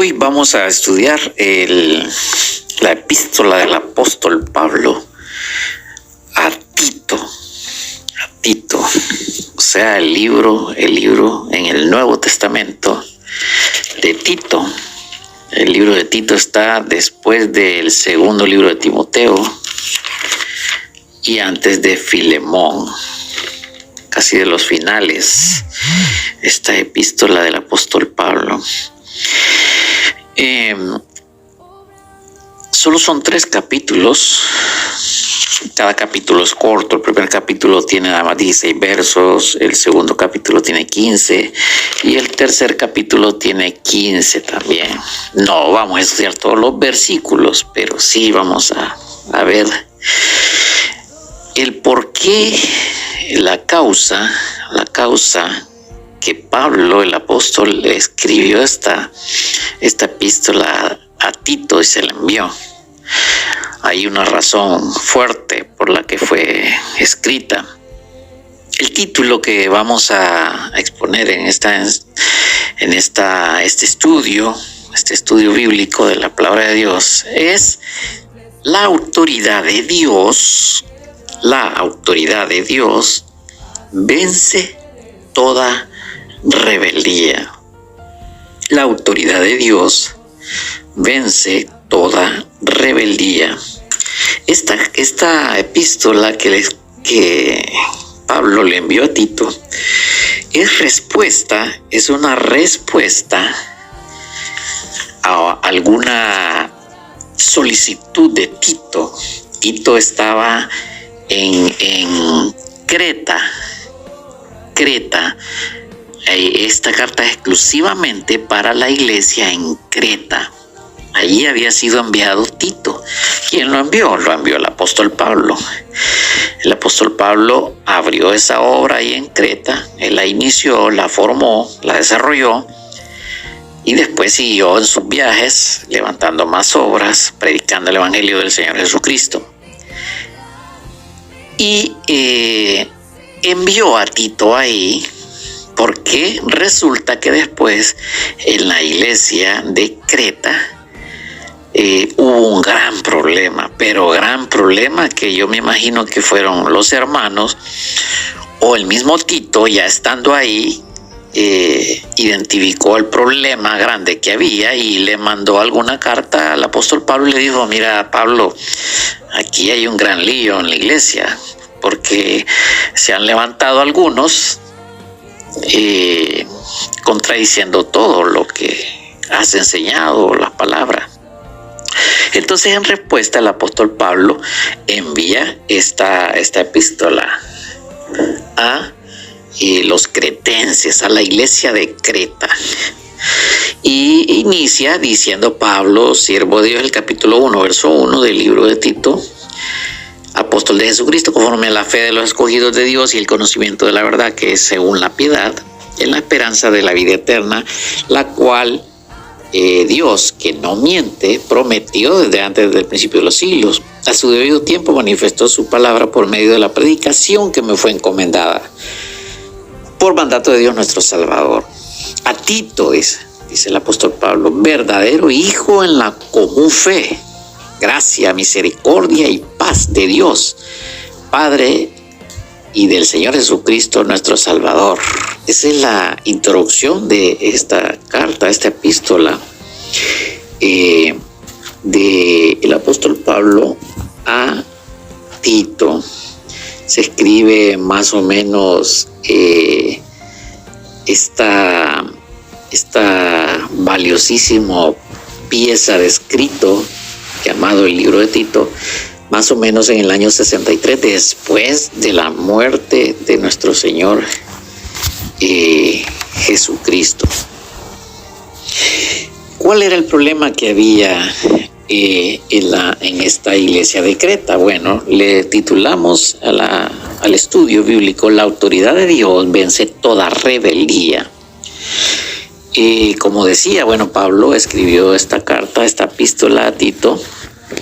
Hoy vamos a estudiar la epístola del apóstol Pablo a Tito, o sea, el libro en el Nuevo Testamento de Tito. El libro de Tito está después del segundo libro de Timoteo y antes de Filemón, casi de los finales, esta epístola del apóstol Pablo. Solo son 3 capítulos. Cada capítulo es corto. El primer capítulo tiene nada más 16 versos, el segundo capítulo tiene 15 y el tercer capítulo tiene 15 también. No vamos a estudiar todos los versículos, pero sí vamos a ver el por qué, la causa que Pablo, el apóstol, le escribió esta epístola a Tito y se la envió. Hay una razón fuerte por la que fue escrita. El título que vamos a exponer en este estudio bíblico de la palabra de Dios es la autoridad de Dios. La autoridad de Dios vence toda rebeldía. La autoridad de Dios vence toda rebeldía. Esta epístola que Pablo le envió a Tito es una respuesta a alguna solicitud de Tito. Tito estaba en Creta. Esta carta es exclusivamente para la iglesia en Creta. Allí había sido enviado Tito. ¿Quién lo envió? Lo envió el apóstol Pablo. El apóstol Pablo abrió esa obra ahí en Creta. Él la inició, la formó, la desarrolló y después siguió en sus viajes levantando más obras, predicando el evangelio del Señor Jesucristo. Y envió a Tito ahí porque resulta que después en la iglesia de Creta hubo un gran problema, pero gran problema que yo me imagino que fueron los hermanos o el mismo Tito, ya estando ahí, identificó el problema grande que había y le mandó alguna carta al apóstol Pablo y le dijo: mira, Pablo, aquí hay un gran lío en la iglesia porque se han levantado algunos contradiciendo todo lo que has enseñado, las palabras. Entonces, en respuesta, el apóstol Pablo envía esta epístola a los cretenses, a la iglesia de Creta. Y inicia diciendo Pablo, siervo de Dios, el capítulo 1, verso 1 del libro de Tito, apóstol de Jesucristo, conforme a la fe de los escogidos de Dios y el conocimiento de la verdad, que es según la piedad, en la esperanza de la vida eterna, la cual Dios, que no miente, prometió desde antes del principio de los siglos. A su debido tiempo manifestó su palabra por medio de la predicación que me fue encomendada por mandato de Dios nuestro Salvador. A Tito, dice el apóstol Pablo, verdadero hijo en la común fe, gracia, misericordia y paz de Dios, Padre, y del Señor Jesucristo nuestro Salvador. Esa es la introducción de esta carta, esta epístola del apóstol Pablo a Tito. Se escribe más o menos esta valiosísima pieza de escrito llamado el libro de Tito, más o menos en el año 63 después de la muerte de nuestro Señor Jesucristo. ¿Cuál era el problema que había en esta iglesia de Creta? Bueno, le titulamos al estudio bíblico: la autoridad de Dios vence toda rebeldía. Como decía, Pablo escribió esta carta, esta epístola a Tito,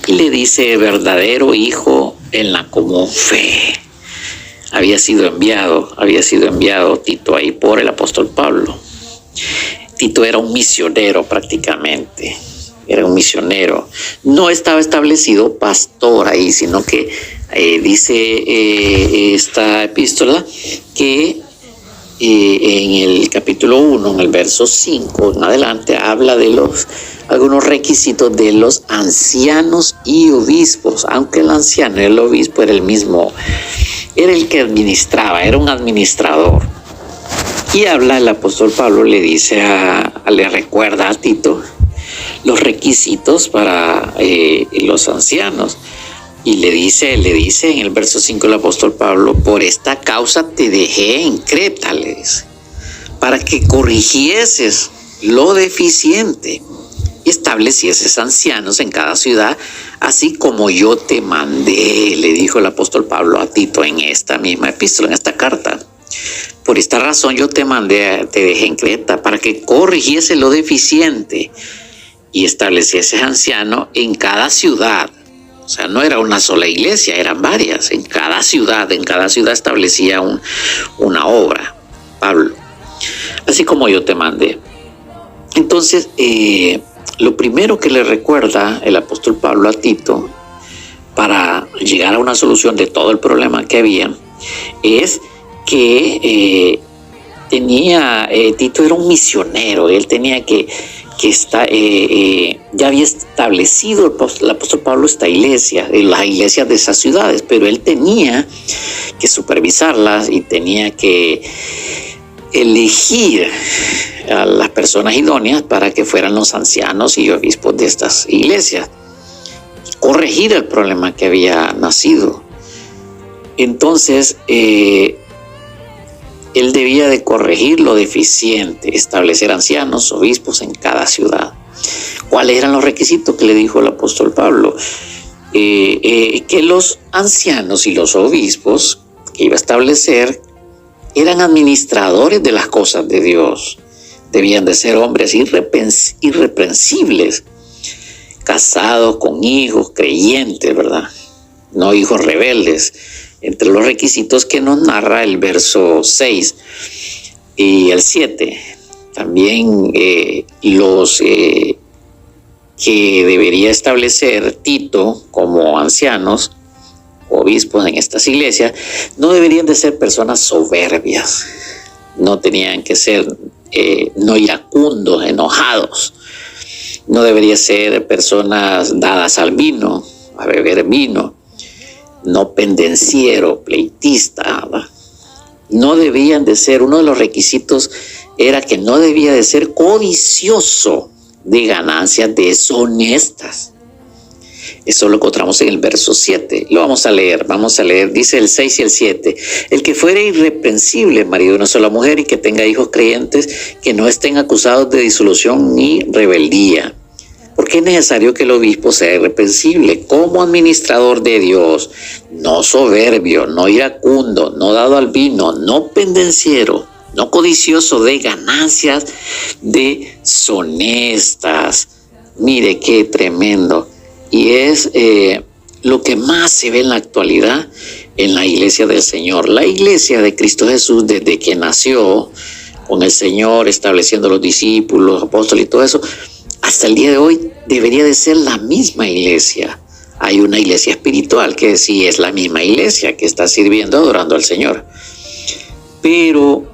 y le dice verdadero hijo en la común fe. Había sido enviado Tito ahí por el apóstol Pablo. Tito era un misionero prácticamente, era un misionero. No estaba establecido pastor ahí, sino que dice esta epístola que en el capítulo 1, en el verso 5 en adelante, habla de algunos requisitos de los ancianos y obispos, aunque el anciano y el obispo era el mismo, era el que administraba, era un administrador. Y habla el apóstol Pablo, le recuerda a Tito los requisitos para los ancianos. Y le dice en el verso 5 el apóstol Pablo: por esta causa te dejé en Creta, le dice, para que corrigieses lo deficiente y establecieses ancianos en cada ciudad, así como yo te mandé, le dijo el apóstol Pablo a Tito en esta misma epístola, en esta carta. Por esta razón yo te dejé en Creta, para que corrigiese lo deficiente y establecieses ancianos en cada ciudad. O sea, no era una sola iglesia, eran varias. En cada ciudad establecía una obra, Pablo. Así como yo te mandé. Entonces, lo primero que le recuerda el apóstol Pablo a Tito para llegar a una solución de todo el problema que había es que Tito era un misionero. Él tenía ya había establecido el apóstol Pablo esta iglesia, las iglesias de esas ciudades, pero él tenía que supervisarlas y tenía que elegir a las personas idóneas para que fueran los ancianos y obispos de estas iglesias, corregir el problema que había nacido. Entonces, él debía de corregir lo deficiente, establecer ancianos, obispos en cada ciudad. ¿Cuáles eran los requisitos que le dijo el apóstol Pablo? Que los ancianos y los obispos que iba a establecer eran administradores de las cosas de Dios. Debían de ser hombres irreprensibles, casados con hijos, creyentes, ¿verdad? No hijos rebeldes. Entre los requisitos que nos narra el verso 6 y el 7, también los que debería establecer Tito como ancianos, obispos en estas iglesias, no deberían de ser personas soberbias, no tenían que ser no iracundos, enojados, no deberían ser personas dadas al vino, a beber vino, no pendenciero, pleitista, ¿verdad? No debían de ser, uno de los requisitos era que no debía de ser codicioso de ganancias deshonestas. Eso lo encontramos en el verso 7. Lo vamos a leer, dice el 6 y el 7. El que fuere irreprensible, marido de una sola mujer, y que tenga hijos creyentes, que no estén acusados de disolución ni rebeldía. Porque es necesario que el obispo sea irreprensible como administrador de Dios, no soberbio, no iracundo, no dado al vino, no pendenciero, no codicioso de ganancias deshonestas. Mire qué tremendo. Y es lo que más se ve en la actualidad en la iglesia del Señor. La iglesia de Cristo Jesús, desde que nació con el Señor, estableciendo los discípulos, los apóstoles y todo eso, hasta el día de hoy debería de ser la misma iglesia. Hay una iglesia espiritual que sí es la misma iglesia que está sirviendo, adorando al Señor. Pero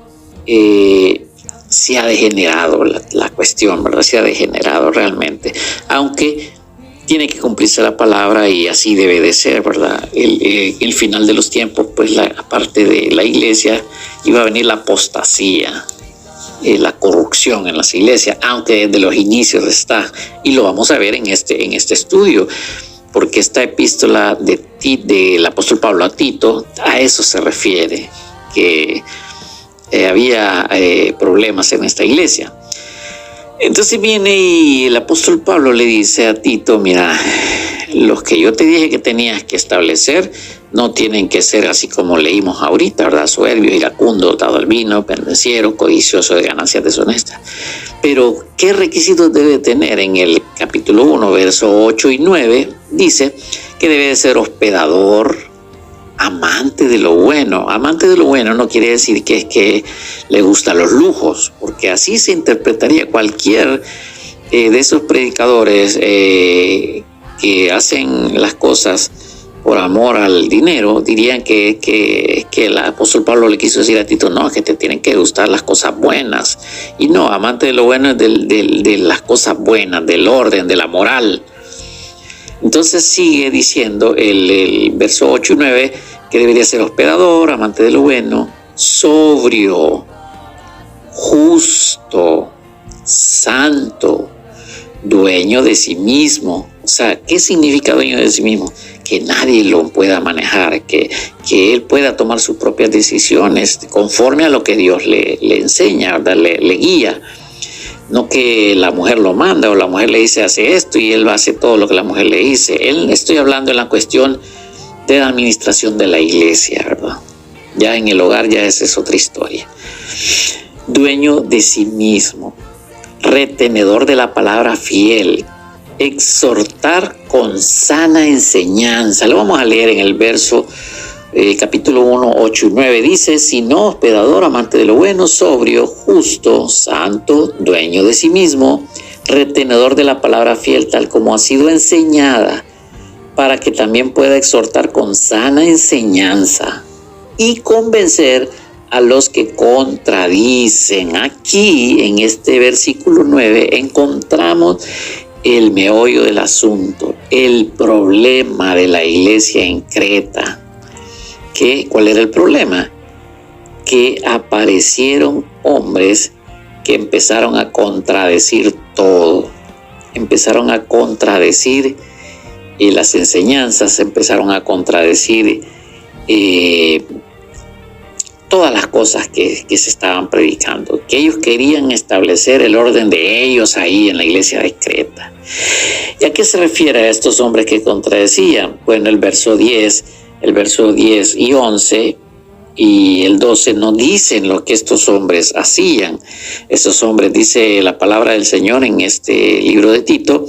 se ha degenerado la cuestión, ¿verdad? Se ha degenerado realmente. Aunque tiene que cumplirse la palabra y así debe de ser, ¿verdad? El final de los tiempos, pues aparte de la iglesia, iba a venir la apostasía, la corrupción en las iglesias, aunque desde los inicios está, y lo vamos a ver en este estudio, porque esta epístola del apóstol Pablo a Tito a eso se refiere, que había problemas en esta iglesia. Entonces viene y el apóstol Pablo le dice a Tito: mira, los que yo te dije que tenías que establecer no tienen que ser así como leímos ahorita, ¿verdad? Soberbio, iracundo, dado al vino, pendenciero, codicioso de ganancias deshonestas. Pero, ¿qué requisitos debe tener? En el capítulo 1, verso 8 y 9, dice que debe de ser hospedador, amante de lo bueno. Amante de lo bueno no quiere decir que es que le gustan los lujos, porque así se interpretaría cualquier de esos predicadores que hacen las cosas por amor al dinero. Dirían que el apóstol Pablo le quiso decir a Tito, no, que te tienen que gustar las cosas buenas. Y no, amante de lo bueno es de las cosas buenas, del orden, de la moral. Entonces sigue diciendo el verso 8 y 9 que debería ser hospedador, amante de lo bueno, sobrio, justo, santo, dueño de sí mismo. O sea, ¿qué significa dueño de sí mismo? Que nadie lo pueda manejar, que él pueda tomar sus propias decisiones conforme a lo que Dios le enseña, ¿verdad? Le guía. No que la mujer lo manda o la mujer le dice hace esto y él va a hacer todo lo que la mujer le dice. Estoy hablando en la cuestión de la administración de la iglesia, ¿verdad? Ya en el hogar ya esa es otra historia. Dueño de sí mismo, retenedor de la palabra fiel, exhortar con sana enseñanza. Lo vamos a leer en el verso capítulo 1, 8 y 9. Dice, sino hospedador, amante de lo bueno, sobrio, justo, santo, dueño de sí mismo, retenedor de la palabra fiel, tal como ha sido enseñada, para que también pueda exhortar con sana enseñanza y convencer a los que contradicen. Aquí, en este versículo 9, encontramos el meollo del asunto, el problema de la iglesia en Creta. ¿Cuál era el problema? Que aparecieron hombres que empezaron a contradecir todo. Empezaron a contradecir las enseñanzas, empezaron a contradecir todas las cosas que se estaban predicando, que ellos querían establecer el orden de ellos ahí en la iglesia de Creta. ¿Y a qué se refiere a estos hombres que contradecían? Bueno, el verso 10 y 11 y el 12 nos dicen lo que estos hombres hacían. Estos hombres, dice la palabra del Señor en este libro de Tito,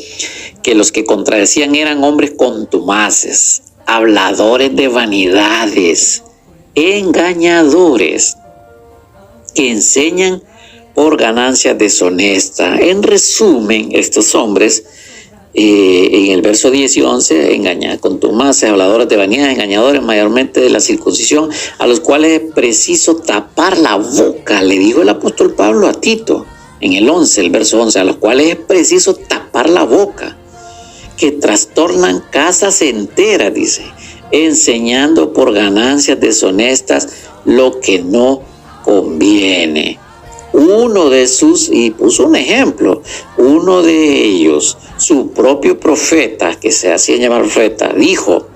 que los que contradecían eran hombres contumaces, habladores de vanidades, engañadores, que enseñan por ganancias deshonestas. En resumen, estos hombres, en el verso 10 y 11, contumaces, habladores de vanidades, engañadores, mayormente de la circuncisión, a los cuales es preciso tapar la boca, le dijo el apóstol Pablo a Tito, en el verso 11, a los cuales es preciso tapar la boca, que trastornan casas enteras, dice, enseñando por ganancias deshonestas lo que no conviene. Y puso un ejemplo, uno de ellos, su propio profeta, que se hacía llamar profeta, dijo,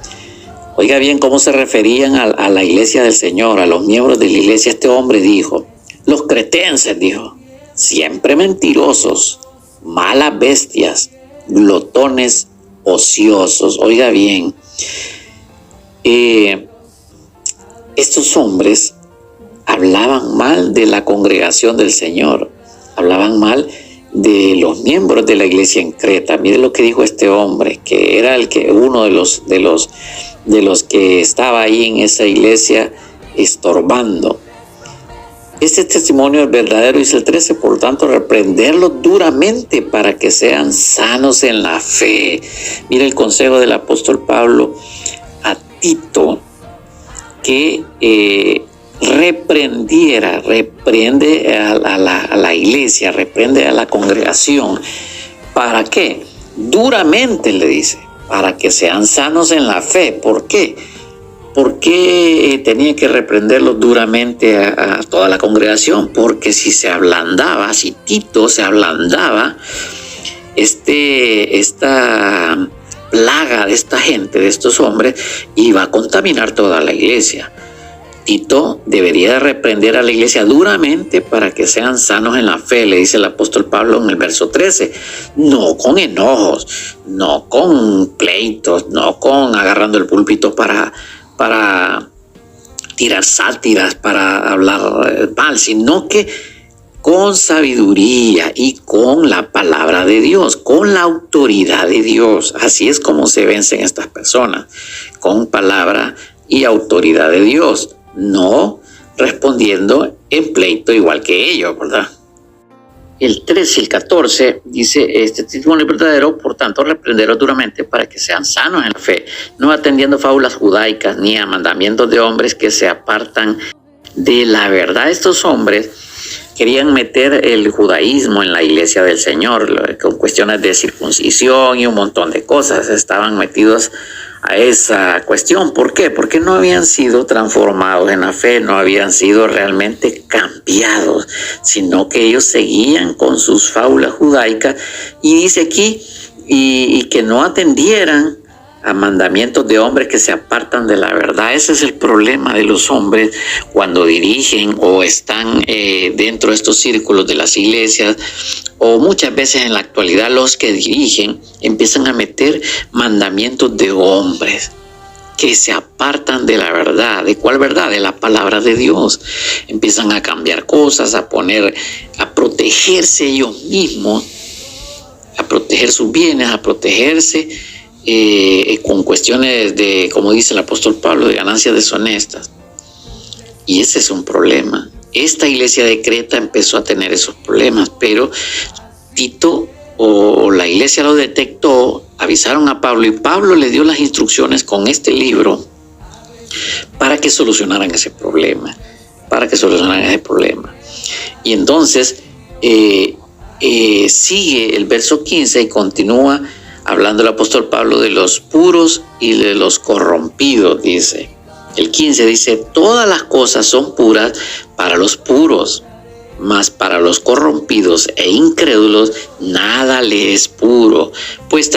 oiga bien cómo se referían a la iglesia del Señor, a los miembros de la iglesia. Este hombre dijo, los cretenses, dijo, siempre mentirosos, malas bestias, glotones, ociosos. Oiga bien, estos hombres hablaban mal de la congregación del Señor, hablaban mal de los miembros de la iglesia en Creta. Mire lo que dijo este hombre, que era uno de los que estaba ahí en esa iglesia estorbando. Este testimonio es verdadero, dice el 13, por tanto, reprenderlos duramente para que sean sanos en la fe. Mire el consejo del apóstol Pablo a Tito, que reprende a la iglesia, reprende a la congregación. ¿Para qué? Duramente le dice, para que sean sanos en la fe. ¿Por qué? ¿Por qué tenía que reprenderlos duramente a toda la congregación? Porque si Tito se ablandaba, esta plaga de esta gente, de estos hombres, iba a contaminar toda la iglesia. Tito debería de reprender a la iglesia duramente para que sean sanos en la fe, le dice el apóstol Pablo en el verso 13. No con enojos, no con pleitos, no con agarrando el púlpito para tirar sátiras, para hablar mal, sino que con sabiduría y con la palabra de Dios, con la autoridad de Dios. Así es como se vencen estas personas, con palabra y autoridad de Dios, no respondiendo en pleito igual que ellos, ¿verdad? El 13 y el 14 dice, este testimonio es verdadero, por tanto reprenderlos duramente para que sean sanos en la fe, no atendiendo fábulas judaicas ni a mandamientos de hombres que se apartan de la verdad. Estos hombres querían meter el judaísmo en la iglesia del Señor, con cuestiones de circuncisión y un montón de cosas. Estaban metidos a esa cuestión. ¿Por qué? Porque no habían sido transformados en la fe, no habían sido realmente cambiados, sino que ellos seguían con sus fábulas judaicas. Y dice aquí, y que no atendieran a mandamientos de hombres que se apartan de la verdad. Ese es el problema de los hombres cuando dirigen o están dentro de estos círculos de las iglesias, o muchas veces en la actualidad los que dirigen empiezan a meter mandamientos de hombres que se apartan de la verdad. ¿De cuál verdad? De la palabra de Dios. Empiezan a cambiar cosas, a protegerse ellos mismos, a proteger sus bienes, a protegerse con cuestiones de, como dice el apóstol Pablo, de ganancias deshonestas. Y ese es un problema. Esta iglesia de Creta empezó a tener esos problemas, pero Tito o la iglesia lo detectó, avisaron a Pablo y Pablo le dio las instrucciones con este libro para que solucionaran ese problema, Y entonces sigue el verso 15 y continúa hablando el apóstol Pablo de los puros y de los corrompidos, dice. El 15 dice, todas las cosas son puras para los puros, mas para los corrompidos e incrédulos nada le es puro, pues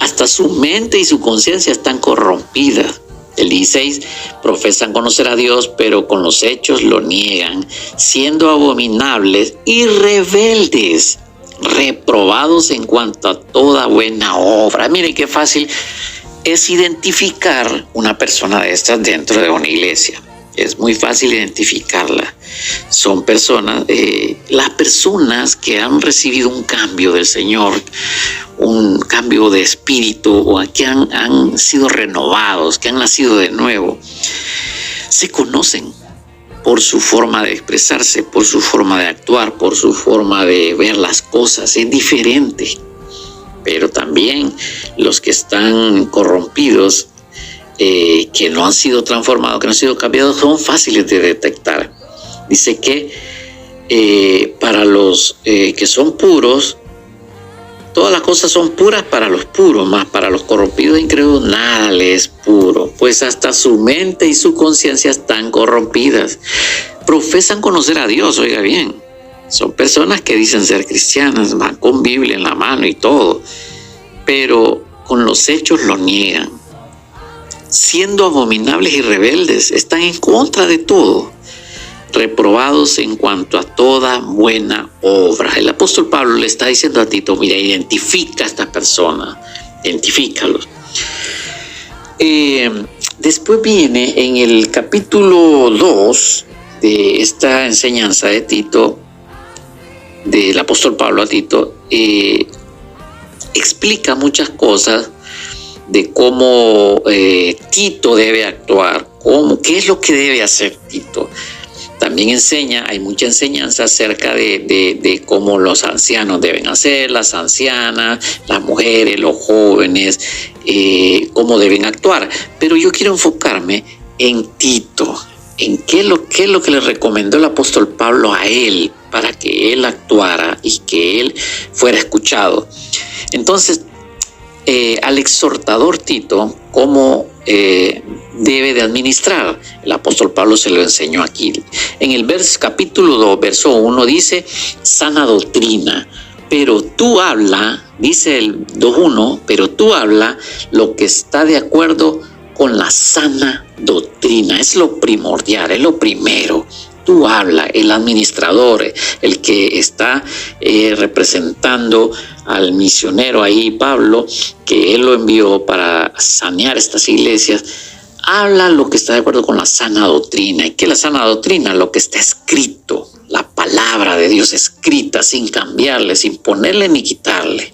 hasta su mente y su conciencia están corrompidas. El 16, profesan conocer a Dios, pero con los hechos lo niegan, siendo abominables y rebeldes, reprobados en cuanto a toda buena obra. Miren qué fácil es identificar una persona de estas dentro de una iglesia. Es muy fácil identificarla. Son personas, las personas que han recibido un cambio del Señor, un cambio de espíritu, o que han sido renovados, que han nacido de nuevo, se conocen por su forma de expresarse, por su forma de actuar, por su forma de ver las cosas. Es diferente. Pero también los que están corrompidos, que no han sido transformados, que no han sido cambiados, son fáciles de detectar. Dice que para los que son puros, todas las cosas son puras para los puros, mas para los corrompidos e incrédulos nada les es puro, pues hasta su mente y su conciencia están corrompidas. Profesan conocer a Dios, oiga bien. Son personas que dicen ser cristianas, van con Biblia en la mano y todo, pero con los hechos lo niegan. Siendo abominables y rebeldes, están en contra de todo, reprobados en cuanto a toda buena obra. El apóstol Pablo le está diciendo a Tito, mira, identifica a esta persona, identifícalos. Después viene en el capítulo 2 de esta enseñanza de Tito, del apóstol Pablo a Tito, explica muchas cosas de cómo Tito debe actuar, qué es lo que debe hacer Tito. También hay mucha enseñanza acerca de cómo los ancianos deben hacer, las ancianas, las mujeres, los jóvenes, cómo deben actuar. Pero yo quiero enfocarme en Tito, en qué es lo que le recomendó el apóstol Pablo a él para que él actuara y que él fuera escuchado. Entonces, al exhortador Tito, cómo debe de administrar. El apóstol Pablo se lo enseñó aquí. En el capítulo 2, verso 1 dice, sana doctrina, pero tú habla, dice el 2.1, pero tú habla lo que está de acuerdo con la sana doctrina. Es lo primordial, es lo primero. Tú habla, el administrador, el que está representando al misionero ahí, Pablo, que él lo envió para sanear estas iglesias, habla lo que está de acuerdo con la sana doctrina. ¿Y qué es la sana doctrina? Lo que está escrito, la palabra de Dios escrita, sin cambiarle, sin ponerle ni quitarle.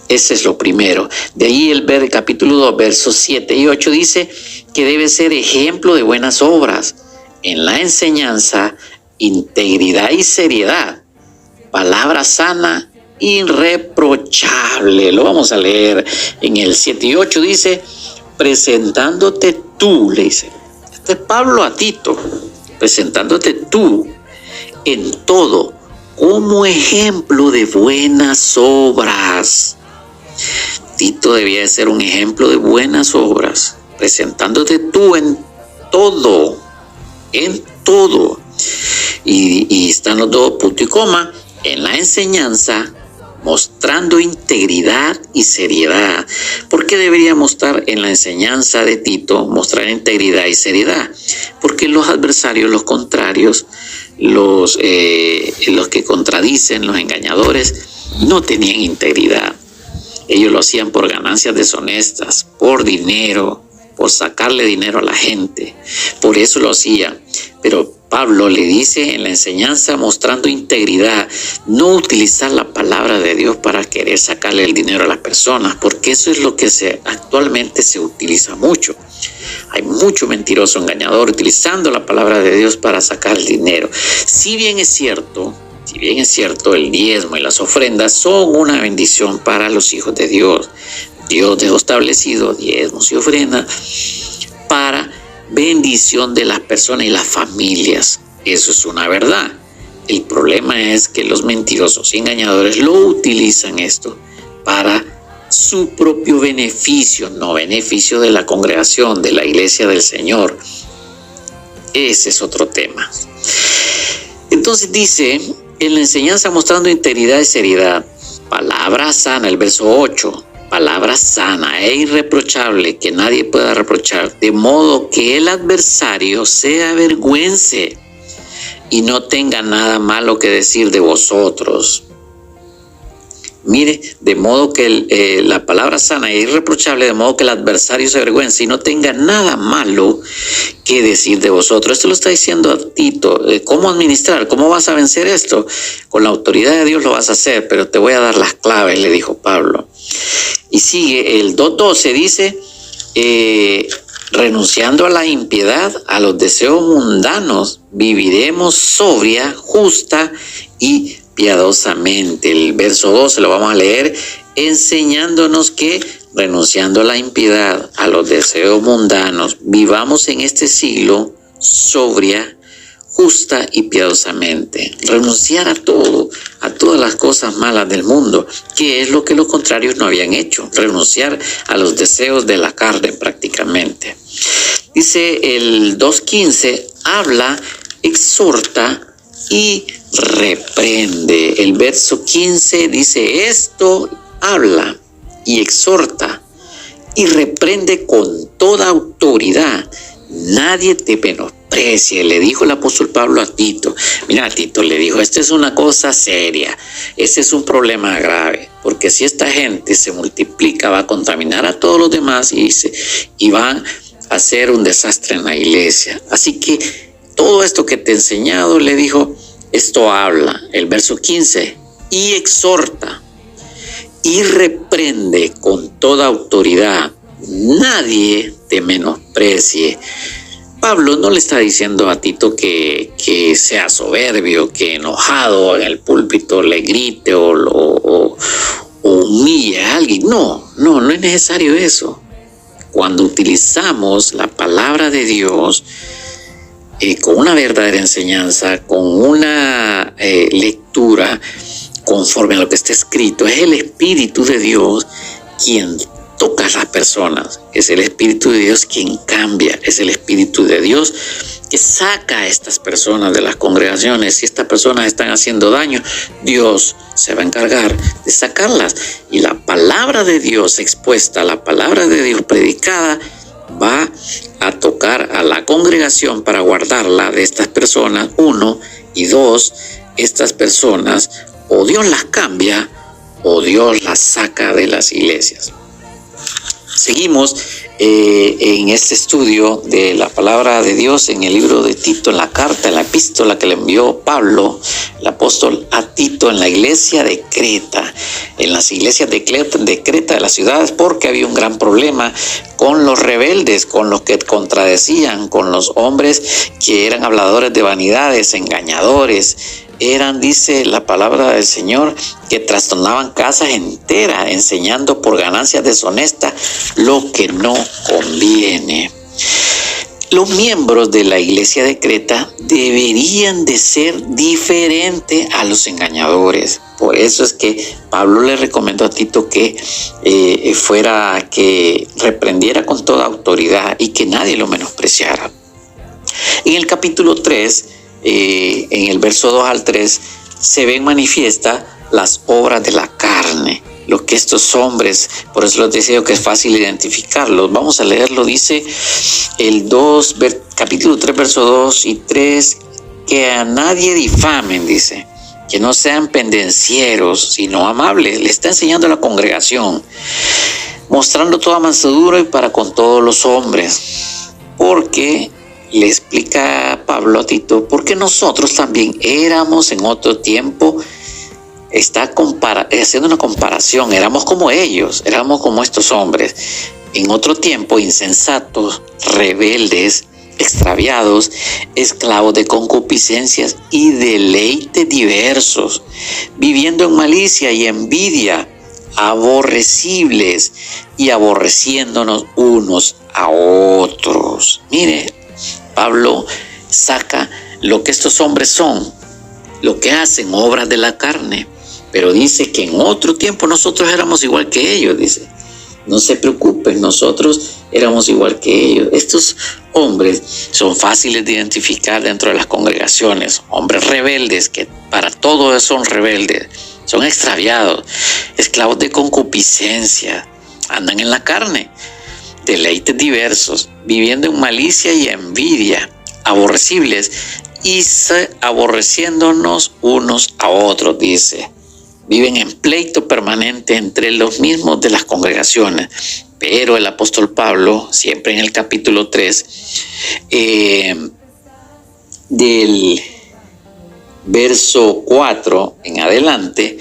Ese es lo primero. De ahí el capítulo 2, versos 7 y 8 dice que debe ser ejemplo de buenas obras en la enseñanza, integridad y seriedad, palabra sana, irreprochable. Lo vamos a leer en el 7 y 8. Dice, presentándote tú, le dice. Este es Pablo a Tito, presentándote tú en todo como ejemplo de buenas obras. Tito debía de ser un ejemplo de buenas obras, presentándote tú en todo, en todo. Y están los dos punto y coma, en la enseñanza, mostrando integridad y seriedad. ¿Por qué debería mostrar en la enseñanza de Tito, mostrar integridad y seriedad? Porque los adversarios, los contrarios, los que contradicen, los engañadores, no tenían integridad. Ellos lo hacían por ganancias deshonestas, por dinero, por sacarle dinero a la gente. Por eso lo hacían. Pero Pablo le dice en la enseñanza, mostrando integridad, no utilizar la palabra de Dios para querer sacarle el dinero a las personas, porque eso es lo que actualmente se utiliza mucho. Hay mucho mentiroso engañador utilizando la palabra de Dios para sacar el dinero. Si bien es cierto, el diezmo y las ofrendas son una bendición para los hijos de Dios. Dios dejó establecido diezmos y ofrendas para bendición de las personas y las familias. Eso es una verdad. El problema es que los mentirosos y engañadores lo utilizan esto para su propio beneficio, no beneficio de la congregación, de la iglesia del Señor. Ese es otro tema. Entonces dice, en la enseñanza mostrando integridad y seriedad, palabra sana, el verso 8, palabra sana e irreprochable que nadie pueda reprochar, de modo que el adversario se avergüence y no tenga nada malo que decir de vosotros. Mire, de modo que la palabra sana e irreprochable, de modo que el adversario se avergüence y no tenga nada malo que decir de vosotros. Esto lo está diciendo a Tito. ¿Cómo administrar? ¿Cómo vas a vencer esto? Con la autoridad de Dios lo vas a hacer, pero te voy a dar las claves, le dijo Pablo. Y sigue el 2.12, dice, renunciando a la impiedad, a los deseos mundanos, viviremos sobria, justa y piadosamente. El verso 12 lo vamos a leer, enseñándonos que renunciando a la impiedad, a los deseos mundanos, vivamos en este siglo sobria, justa y piadosamente. Renunciar a todo, a todas las cosas malas del mundo, que es lo que los contrarios no habían hecho. Renunciar a los deseos de la carne prácticamente. Dice el 2.15, habla, exhorta y reprende. El verso 15 dice, esto habla y exhorta y reprende con toda autoridad. Nadie te menosprecie, le dijo el apóstol Pablo a Tito. Mira, Tito le dijo, esta es una cosa seria, este es un problema grave, porque si esta gente se multiplica, va a contaminar a todos los demás y van a hacer un desastre en la iglesia. Así que todo esto que te he enseñado, le dijo, esto habla, el verso 15, y exhorta y reprende con toda autoridad. Nadie te menosprecie. Pablo no le está diciendo a Tito que sea soberbio, que enojado en el púlpito le grite o humille a alguien. No es necesario eso. Cuando utilizamos la palabra de Dios, con una verdadera enseñanza, con una lectura conforme a lo que está escrito, es el Espíritu de Dios quien toca a las personas, es el Espíritu de Dios quien cambia, es el Espíritu de Dios que saca a estas personas de las congregaciones. Si estas personas están haciendo daño, Dios se va a encargar de sacarlas, y la palabra de Dios expuesta, la palabra de Dios predicada, va a tocar a la congregación para guardarla de estas personas, 1, y 2, estas personas o Dios las cambia o Dios las saca de las iglesias. Seguimos en este estudio de la palabra de Dios en el libro de Tito, en la carta, en la epístola que le envió Pablo, el apóstol, a Tito en la iglesia de Creta, en las iglesias de Creta de las ciudades, porque había un gran problema con los rebeldes, con los que contradecían, con los hombres que eran habladores de vanidades, engañadores. Eran, dice la palabra del Señor, que trastornaban casas enteras, enseñando por ganancias deshonestas lo que no conviene. Los miembros de la iglesia de Creta deberían de ser diferentes a los engañadores. Por eso es que Pablo le recomendó a Tito que que reprendiera con toda autoridad y que nadie lo menospreciara. En el capítulo 3, en el verso 2 al 3, se ven manifiesta las obras de la carne, lo que estos hombres, por eso les decía que es fácil identificarlos. Vamos a leerlo, dice el capítulo 3, verso 2 y 3, que a nadie difamen, dice, que no sean pendencieros, sino amables. Le está enseñando a la congregación, mostrando toda mansedumbre para con todos los hombres, porque le explica Pablo a Tito, porque nosotros también éramos en otro tiempo, está haciendo una comparación, éramos como ellos, éramos como estos hombres, en otro tiempo insensatos, rebeldes, extraviados, esclavos de concupiscencias y deleites diversos, viviendo en malicia y envidia, aborrecibles y aborreciéndonos unos a otros. Mire, Pablo saca lo que estos hombres son, lo que hacen, obras de la carne, pero dice que en otro tiempo nosotros éramos igual que ellos, dice. No se preocupen, nosotros éramos igual que ellos. Estos hombres son fáciles de identificar dentro de las congregaciones, hombres rebeldes que para todo son rebeldes, son extraviados, esclavos de concupiscencia, andan en la carne, deleites diversos, viviendo en malicia y envidia, aborrecibles y aborreciéndonos unos a otros, dice. Viven en pleito permanente entre los mismos de las congregaciones. Pero el apóstol Pablo, siempre en el capítulo 3, del verso 4 en adelante,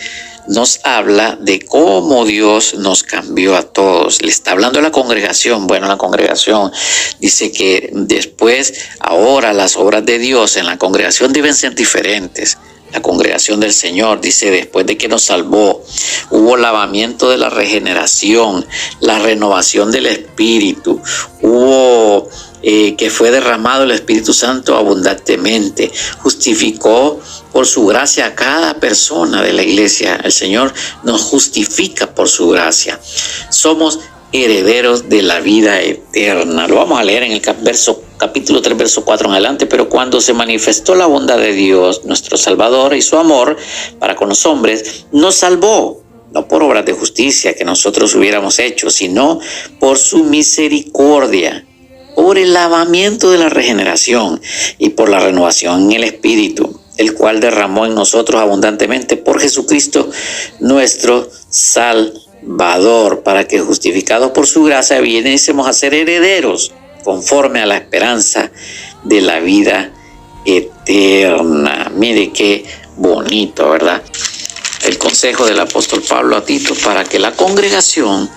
nos habla de cómo Dios nos cambió a todos. Le está hablando a la congregación. Bueno, la congregación dice que después, ahora las obras de Dios en la congregación deben ser diferentes. La congregación del Señor, dice, después de que nos salvó, hubo lavamiento de la regeneración, la renovación del Espíritu, hubo que fue derramado el Espíritu Santo abundantemente, justificó por su gracia a cada persona de la iglesia. El Señor nos justifica por su gracia. Somos herederos de la vida eterna. Lo vamos a leer en el capítulo 3, verso 4 en adelante. Pero cuando se manifestó la bondad de Dios, nuestro Salvador, y su amor para con los hombres, nos salvó, no por obras de justicia que nosotros hubiéramos hecho, sino por su misericordia, por el lavamiento de la regeneración y por la renovación en el Espíritu, el cual derramó en nosotros abundantemente por Jesucristo nuestro Salvador, para que justificados por su gracia viniésemos a ser herederos conforme a la esperanza de la vida eterna. Mire qué bonito, ¿verdad? El consejo del apóstol Pablo a Tito para que la congregación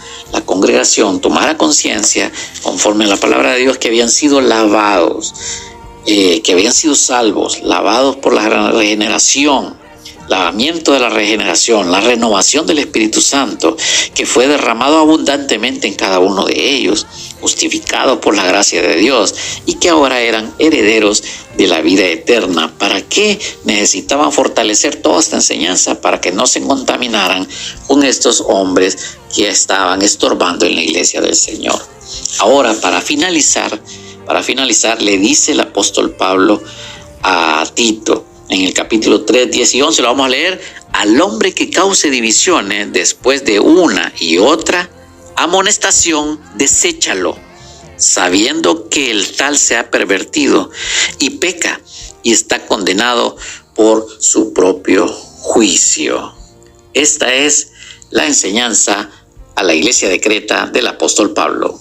tomara conciencia, conforme a la palabra de Dios, que habían sido lavados, que habían sido salvos, lavados por la regeneración, lavamiento de la regeneración, la renovación del Espíritu Santo, que fue derramado abundantemente en cada uno de ellos, justificados por la gracia de Dios, y que ahora eran herederos de la vida eterna. ¿Para qué necesitaban fortalecer toda esta enseñanza? Para que no se contaminaran con estos hombres que estaban estorbando en la iglesia del Señor. Ahora, para finalizar, le dice el apóstol Pablo a Tito, en el capítulo 3, 10 y 11, lo vamos a leer: al hombre que cause divisiones después de una y otra amonestación, deséchalo, sabiendo que el tal se ha pervertido y peca y está condenado por su propio juicio. Esta es la enseñanza a la iglesia de Creta del apóstol Pablo.